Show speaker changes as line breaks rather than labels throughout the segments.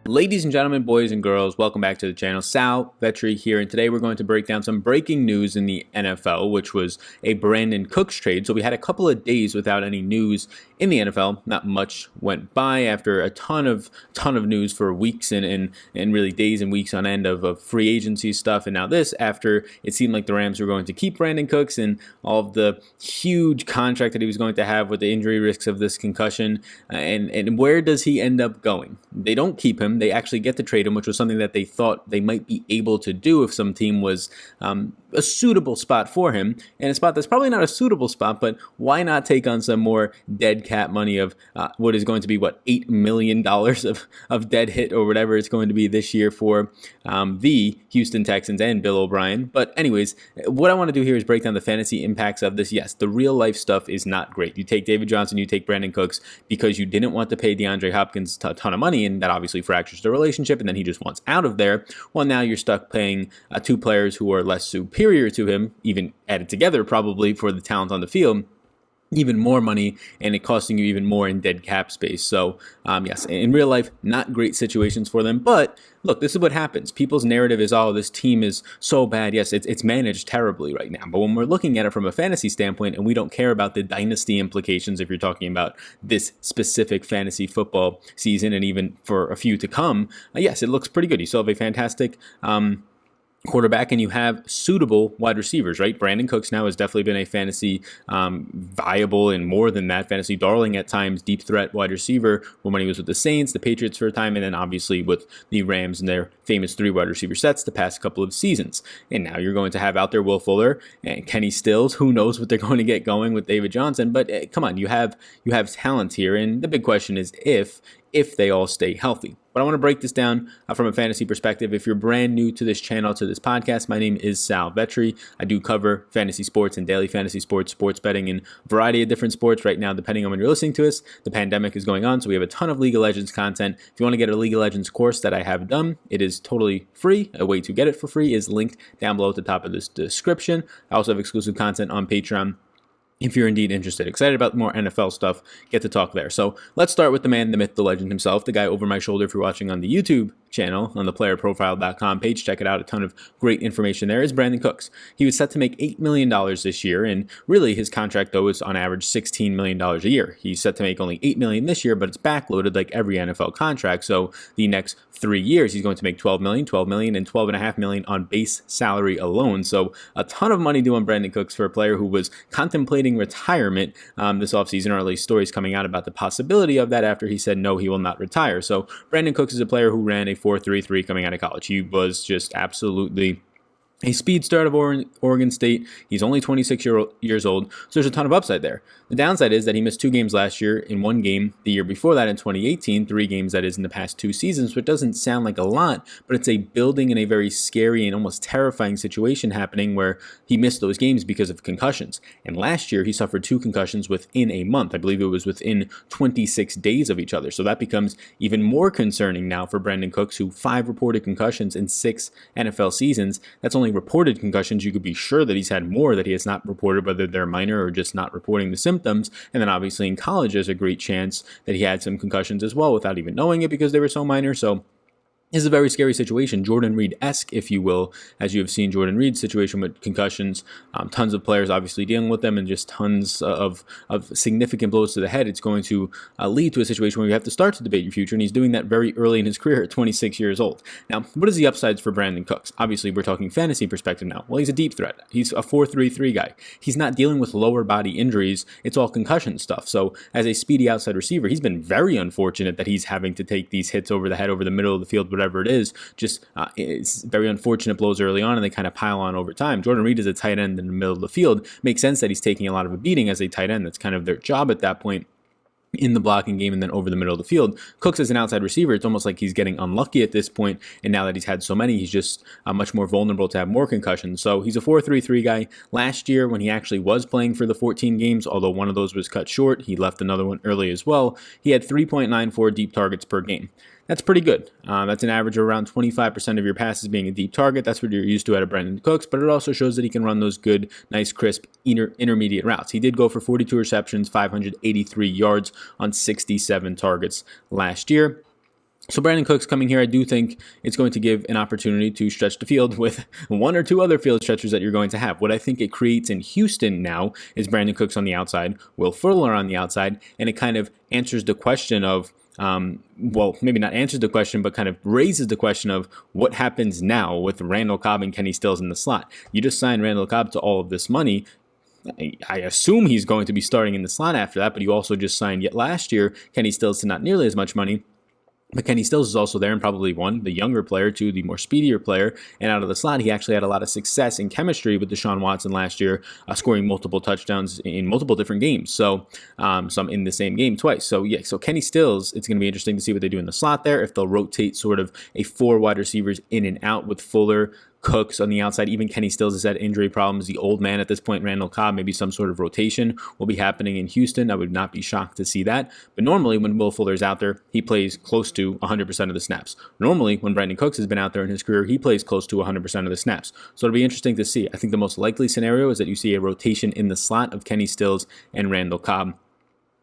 Ladies and gentlemen, boys and girls, welcome back to the channel. Sal Vetri here, and today we're going to break down some breaking news in the NFL, which was a Brandin Cooks trade. So we had a couple of days without any news in the NFL. Not much went by after a ton of news for weeks and really days and weeks on end of free agency stuff. And now this, after it seemed like the Rams were going to keep Brandin Cooks and all of the huge contract that he was going to have with the injury risks of this concussion, and where does he end up going? They don't keep him. They actually get to trade him, which was something that they thought they might be able to do if some team was a suitable spot for him, and a spot that's probably not a suitable spot, but why not take on some more dead cap money of what is going to be, $8 million of dead hit or whatever it's going to be this year for the Houston Texans and Bill O'Brien. But anyways, what I want to do here is break down the fantasy impacts of this. Yes, the real life stuff is not great. You take David Johnson, you take Brandin Cooks because you didn't want to pay DeAndre Hopkins a ton of money, and that obviously fractures the relationship, and then he just wants out of there. Well, now you're stuck paying two players who are less superior to him, even added together probably for the talent on the field, even more money, and it costing you even more in dead cap space. So yes, in real life, not great situations for them. But look, this is what happens. People's narrative is, oh, this team is so bad. Yes, it's managed terribly right now. But when we're looking at it from a fantasy standpoint, and we don't care about the dynasty implications, if you're talking about this specific fantasy football season and even for a few to come, yes, it looks pretty good. You still have a fantastic quarterback, and you have suitable wide receivers, right? Brandin Cooks now has definitely been a fantasy viable, and more than that, fantasy darling at times, deep threat wide receiver when he was with the Saints, the Patriots for a time, and then obviously with the Rams and their famous three wide receiver sets the past couple of seasons. And now you're going to have out there Will Fuller and Kenny Stills. Who knows what they're going to get going with David Johnson? But come on, you have talent here, and the big question is if they all stay healthy. But I want to break this down from a fantasy perspective. If you're brand new to this channel, to this podcast, my name is Sal Vetri. I do cover fantasy sports and daily fantasy sports, sports betting, and a variety of different sports. Right now, depending on when you're listening to us, the pandemic is going on, so we have a ton of League of Legends content. If you want to get a League of Legends course that I have done, it is totally free. A way to get it for free is linked down below at the top of this description. I also have exclusive content on Patreon if you're indeed interested. Excited about more NFL stuff, get to talk there. So let's start with the man, the myth, the legend himself, the guy over my shoulder. If you're watching on the YouTube channel, on the playerprofile.com page, check it out. A ton of great information there. Is Brandin Cooks. He was set to make $8 million this year, and really his contract, though, is on average $16 million a year. He's set to make only $8 million this year, but it's backloaded like every NFL contract. So the next 3 years, he's going to make $12 million, and $12.5 million on base salary alone. So a ton of money due on Brandin Cooks for a player who was contemplating retirement this offseason, or at least stories coming out about the possibility of that after he said no, he will not retire. So Brandin Cooks is a player who ran a 4.33 coming out of college. He was just absolutely a speed start of Oregon State. He's only 26 years old, so there's a ton of upside there. The downside is that he missed 2 games last year, in 1 game the year before that in 2018, 3 games that is in the past 2 seasons, which doesn't sound like a lot, but it's a building and a very scary and almost terrifying situation happening where he missed those games because of concussions. And last year, he suffered 2 concussions within a month. I believe it was within 26 days of each other. So that becomes even more concerning now for Brandin Cooks, who 5 reported concussions in 6 NFL seasons. That's only reported concussions. You could be sure that he's had more that he has not reported, whether they're minor or just not reporting the symptoms. And then obviously in college, there's a great chance that he had some concussions as well without even knowing it because they were so minor. So this is a very scary situation, Jordan Reed-esque, if you will, as you have seen Jordan Reed's situation with concussions. Tons of players obviously dealing with them, and just tons of significant blows to the head. It's going to lead to a situation where you have to start to debate your future, and he's doing that very early in his career at 26 years old. Now, what is the upsides for Brandin Cooks? Obviously, we're talking fantasy perspective now. Well, he's a deep threat. He's a 4.33 guy. He's not dealing with lower body injuries. It's all concussion stuff. So as a speedy outside receiver, he's been very unfortunate that he's having to take these hits over the head, over the middle of the field, whatever it is. Just it's very unfortunate blows early on, and they kind of pile on over time. Jordan Reed is a tight end in the middle of the field. Makes sense that he's taking a lot of a beating as a tight end. That's kind of their job at that point in the blocking game and then over the middle of the field. Cooks as an outside receiver, it's almost like he's getting unlucky at this point, and now that he's had so many, he's just much more vulnerable to have more concussions. So he's a 4.33 guy. Last year, when he actually was playing for the 14 games, although one of those was cut short, he left another one early as well, he had 3.94 deep targets per game. That's pretty good. That's an average of around 25% of your passes being a deep target. That's what you're used to out of Brandin Cooks, but it also shows that he can run those good, nice, crisp, intermediate routes. He did go for 42 receptions, 583 yards on 67 targets last year. So Brandin Cooks coming here, I do think it's going to give an opportunity to stretch the field with one or two other field stretchers that you're going to have. What I think it creates in Houston now is Brandin Cooks on the outside, Will Fuller on the outside, and it kind of answers the question of, well, maybe not answers the question, but kind of raises the question of what happens now with Randall Cobb and Kenny Stills in the slot. You just signed Randall Cobb to all of this money. I assume he's going to be starting in the slot after that, but you also just signed yet last year Kenny Stills to not nearly as much money. But Kenny Stills is also there and probably the younger player, the more speedier player. And out of the slot, he actually had a lot of success in chemistry with Deshaun Watson last year, scoring multiple touchdowns in multiple different games. So some in the same game twice. So yeah, so Kenny Stills, it's going to be interesting to see what they do in the slot there, if they'll rotate sort of a 4 wide receivers in and out with Fuller, Cooks on the outside. Even Kenny Stills has had injury problems. The old man at this point, Randall Cobb, maybe some sort of rotation will be happening in Houston. I would not be shocked to see that. But normally when Will Fuller's out there, he plays close to 100% of the snaps. Normally when Brandin Cooks has been out there in his career, he plays close to 100% of the snaps. So it'll be interesting to see. I think the most likely scenario is that you see a rotation in the slot of Kenny Stills and Randall Cobb.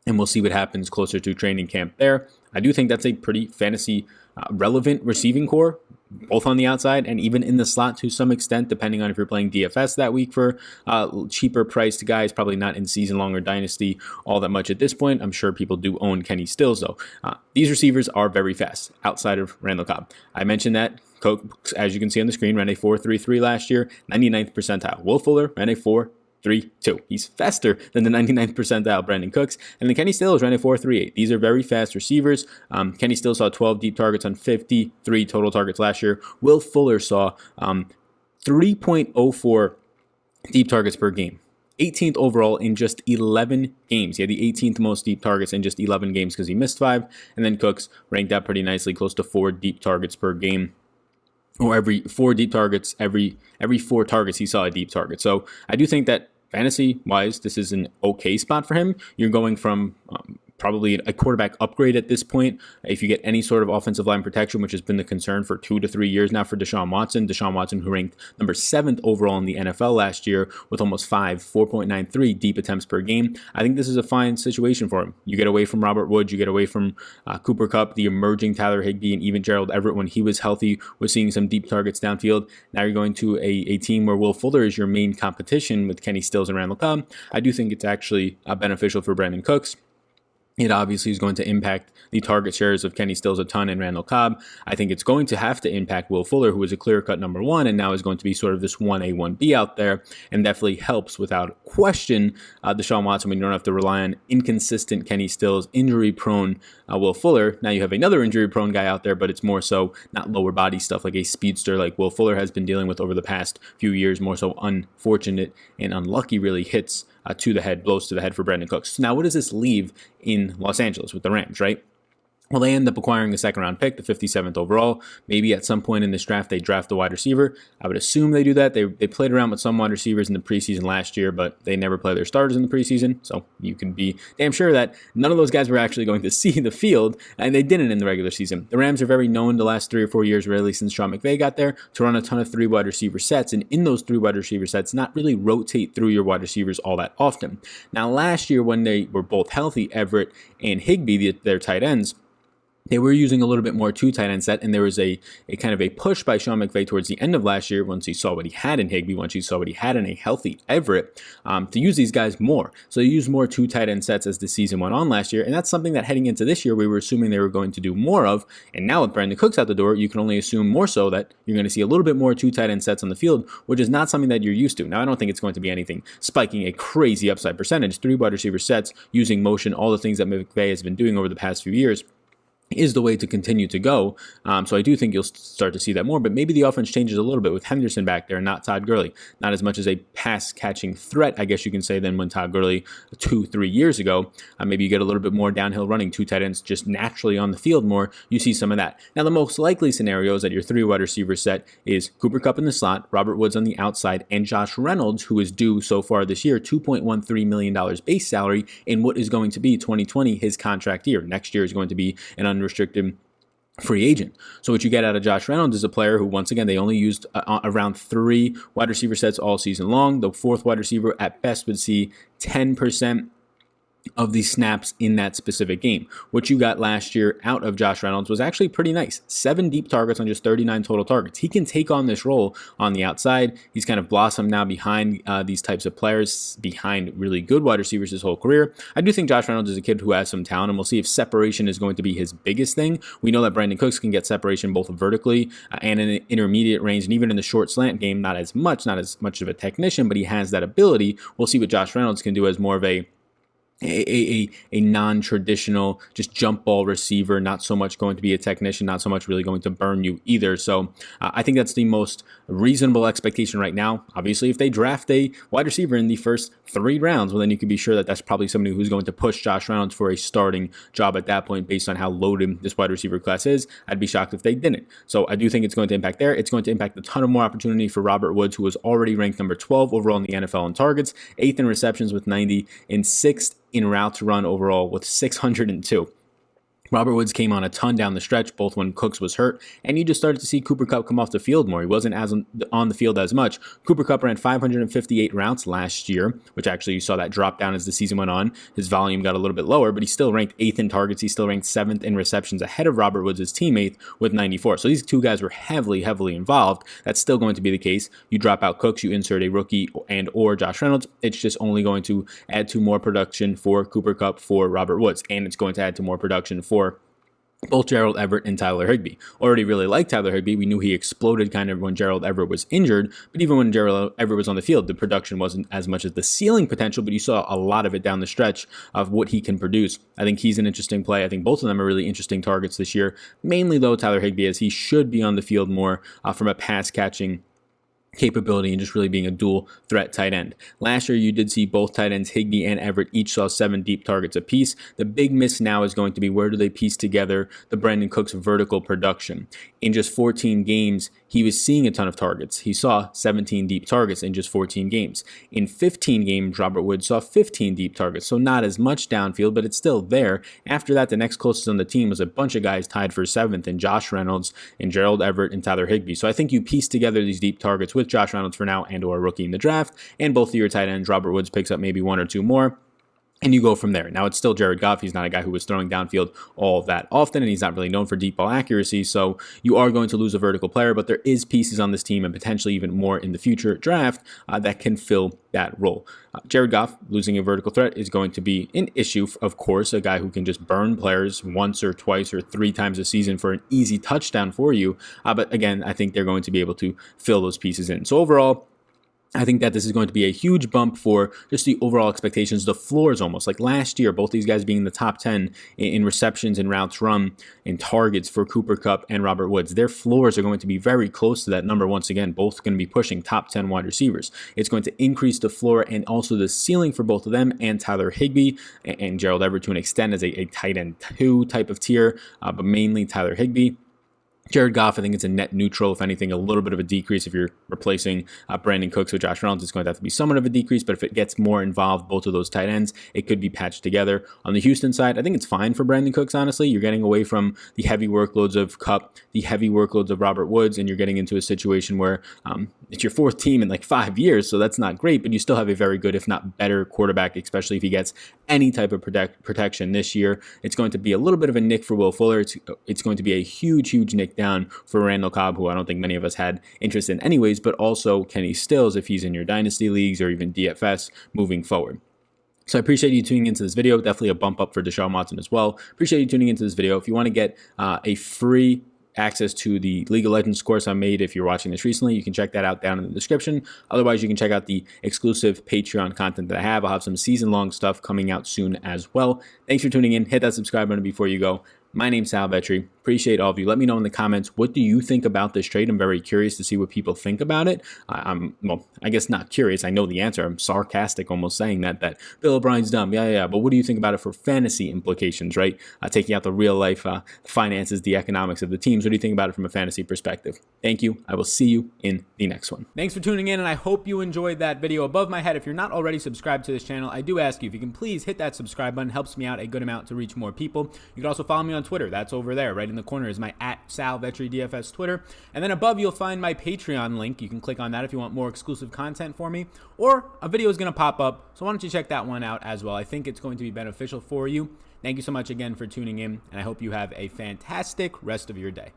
And we'll see what happens closer to training camp there. I do think that's a pretty fantasy relevant receiving core, both on the outside and even in the slot to some extent, depending on if you're playing DFS that week for cheaper priced guys, probably not in season long or dynasty all that much at this point. I'm sure people do own Kenny Stills though. These receivers are very fast outside of Randall Cobb. I mentioned that Cooks, as you can see on the screen, ran a 4.33 last year, 99th percentile. Will Fuller ran a 4.32. He's faster than the 99th percentile Brandin Cooks. And then Kenny Stills ran a 4.38. These are very fast receivers. Kenny Stills saw 12 deep targets on 53 total targets last year. Will Fuller saw 3.04 deep targets per game. 18th overall in just 11 games. He had the 18th most deep targets in just 11 games because he missed 5. And then Cooks ranked out pretty nicely, close to 4 deep targets per game. Or every 4 deep targets, every 4 targets he saw a deep target. So I do think that fantasy-wise, this is an okay spot for him. You're going from probably a quarterback upgrade at this point. If you get any sort of offensive line protection, which has been the concern for 2 to 3 years now for Deshaun Watson, who ranked number 7th overall in the NFL last year with almost 4.93 deep attempts per game. I think this is a fine situation for him. You get away from Robert Woods, you get away from Cooper Kupp, the emerging Tyler Higbee, and even Gerald Everett when he was healthy was seeing some deep targets downfield. Now you're going to a team where Will Fuller is your main competition with Kenny Stills and Randall Cobb. I do think it's actually beneficial for Brandin Cooks. It obviously is going to impact the target shares of Kenny Stills a ton and Randall Cobb. I think it's going to have to impact Will Fuller, who is a clear-cut number 1 and now is going to be sort of this 1A, 1B out there, and definitely helps without question Deshaun Watson when you don't have to rely on inconsistent Kenny Stills, injury-prone Will Fuller. Now you have another injury-prone guy out there, but it's more so not lower body stuff like a speedster like Will Fuller has been dealing with over the past few years, more so unfortunate and unlucky really hits to the head, blows to the head for Brandin Cooks. So now what does this leave in Los Angeles with the Rams, right? Well, they end up acquiring a second-round pick, the 57th overall. Maybe at some point in this draft, they draft a wide receiver. I would assume they do that. They played around with some wide receivers in the preseason last year, but they never play their starters in the preseason. So you can be damn sure that none of those guys were actually going to see the field, and they didn't in the regular season. The Rams are very known the last 3 or 4 years, really, since Sean McVay got there, to run a ton of 3 wide receiver sets, and in those 3 wide receiver sets, not really rotate through your wide receivers all that often. Now, last year, when they were both healthy, Everett and Higbee, their tight ends, they were using a little bit more 2 tight end set, and there was a kind of a push by Sean McVay towards the end of last year once he saw what he had in Higbee, once he saw what he had in a healthy Everett, to use these guys more. So they used more 2 tight end sets as the season went on last year, and that's something that heading into this year we were assuming they were going to do more of, and now with Brandin Cooks out the door, you can only assume more so that you're going to see a little bit more 2 tight end sets on the field, which is not something that you're used to. Now, I don't think it's going to be anything spiking a crazy upside percentage. 3 wide receiver sets, using motion, all the things that McVay has been doing over the past few years is the way to continue to go. So I do think you'll start to see that more, but maybe the offense changes a little bit with Henderson back there, not Todd Gurley. Not as much as a pass-catching threat, I guess you can say, than when Todd Gurley 2-3 years ago. Maybe you get a little bit more downhill running, 2 tight ends just naturally on the field more. You see some of that. Now, the most likely scenario is that your 3 wide receiver set is Cooper Kupp in the slot, Robert Woods on the outside, and Josh Reynolds, who is due so far this year $2.13 million base salary in what is going to be 2020, his contract year. Next year is going to be an unrestricted free agent. So what you get out of Josh Reynolds is a player who, once again, they only used around 3 wide receiver sets all season long. The 4th wide receiver at best would see 10% of the snaps in that specific game. What you got last year out of Josh Reynolds was actually pretty nice. 7 deep targets on just 39 total targets. He can take on this role on the outside. He's kind of blossomed now behind these types of players, behind really good wide receivers his whole career. I do think Josh Reynolds is a kid who has some talent, and we'll see if separation is going to be his biggest thing. We know that Brandin Cooks can get separation both vertically and in an intermediate range, and even in the short slant game, not as much of a technician, but he has that ability. We'll see what Josh Reynolds can do as more of a non-traditional just jump ball receiver, not so much going to be a technician, not so much really going to burn you either. So I think that's the most reasonable expectation right now. Obviously, if they draft a wide receiver in the first 3 rounds, well, then you can be sure that that's probably somebody who's going to push Josh Reynolds for a starting job at that point based on how loaded this wide receiver class is. I'd be shocked if they didn't. So I do think it's going to impact there. It's going to impact a ton of more opportunity for Robert Woods, who was already ranked number 12 overall in the NFL in targets, 8th in receptions with 90, and 6th in routes run overall with 602. Robert Woods came on a ton down the stretch, both when Cooks was hurt, and you just started to see Cooper Kupp come off the field more. He wasn't as on the field as much. Cooper Kupp ran 558 routes last year, which actually you saw that drop down as the season went on. His volume got a little bit lower, but he still ranked 8th in targets. He still ranked 7th in receptions, ahead of Robert Woods, his teammate, with 94. So these two guys were heavily involved. That's still going to be the case. You drop out Cooks, you insert a rookie and or Josh Reynolds. It's just only going to add to more production for Cooper Kupp, for Robert Woods, and it's going to add to more production for both Gerald Everett and Tyler Higbee. Already really liked Tyler Higbee. We knew he exploded kind of when Gerald Everett was injured, but even when Gerald Everett was on the field, the production wasn't as much as the ceiling potential, but you saw a lot of it down the stretch of what he can produce. I think he's an interesting play. I think both of them are really interesting targets this year, mainly though Tyler Higbee, as he should be on the field more from a pass catching capability and just really being a dual threat tight end. Last year, you did see both tight ends, Higbee and Everett, each saw 7 deep targets apiece. The big miss now is going to be where do they piece together the Brandin Cooks vertical production. In just 14 games, he was seeing a ton of targets. He saw 17 deep targets in just 14 games. In 15 games, Robert Woods saw 15 deep targets, so not as much downfield, but it's still there. After that, the next closest on the team was a bunch of guys tied for 7th in Josh Reynolds and Gerald Everett and Tyler Higbee. So I think you piece together these deep targets with Josh Reynolds for now and or a rookie in the draft, and both of your tight ends, Robert Woods picks up maybe 1 or 2 more, and you go from there. Now, it's still Jared Goff. He's not a guy who was throwing downfield all that often, and he's not really known for deep ball accuracy, so you are going to lose a vertical player, but there is pieces on this team and potentially even more in the future draft that can fill that role. Jared Goff losing a vertical threat is going to be an issue, of course, a guy who can just burn players once or twice or 3 times a season for an easy touchdown for you, but again, I think they're going to be able to fill those pieces in. So overall, I think that this is going to be a huge bump for just the overall expectations. The floor is almost like last year, both these guys being in the top 10 in receptions and routes run and targets for Cooper Kupp and Robert Woods. Their floors are going to be very close to that number once again, both going to be pushing top 10 wide receivers. It's going to increase the floor and also the ceiling for both of them and Tyler Higbee and Gerald Everett to an extent as a tight end 2 type of tier, but mainly Tyler Higbee. Jared Goff, I think it's a net neutral. If anything, a little bit of a decrease. If you're replacing Brandin Cooks with Josh Reynolds, it's going to have to be somewhat of a decrease. But if it gets more involved, both of those tight ends, it could be patched together. On the Houston side, I think it's fine for Brandin Cooks, honestly. You're getting away from the heavy workloads of Kupp, the heavy workloads of Robert Woods, and you're getting into a situation where it's your 4th team in like 5 years, so that's not great, but you still have a very good, if not better, quarterback, especially if he gets any type of protection this year. It's going to be a little bit of a nick for Will Fuller. It's going to be a huge nick down for Randall Cobb, who I don't think many of us had interest in anyways, but also Kenny Stills if he's in your dynasty leagues or even DFS moving forward. So I appreciate you tuning into this video. Definitely a bump up for Deshaun Watson as well. Appreciate you tuning into this video. If you want to get a free access to the League of Legends course I made, if you're watching this recently, you can check that out down in the description. Otherwise, you can check out the exclusive Patreon content that I have. I'll have some season-long stuff coming out soon as well. Thanks for tuning in. Hit that subscribe button before you go. My name's Sal Vetri. Appreciate all of you. Let me know in the comments, what do you think about this trade? I'm very curious to see what people think about it. Well, I guess not curious. I know the answer. I'm sarcastic almost saying that Bill O'Brien's dumb. Yeah. But what do you think about it for fantasy implications, right? Taking out the real life finances, the economics of the teams. What do you think about it from a fantasy perspective? Thank you. I will see you in the next one. Thanks for tuning in, and I hope you enjoyed that video. Above my head, if you're not already subscribed to this channel, I do ask you if you can please hit that subscribe button. It helps me out a good amount to reach more people. You can also follow me on on Twitter. That's over there. Right in the corner is my @SalVetryDFS Twitter. And then above, you'll find my Patreon link. You can click on that if you want more exclusive content for me. Or a video is going to pop up. So why don't you check that one out as well. I think it's going to be beneficial for you. Thank you so much again for tuning in, and I hope you have a fantastic rest of your day.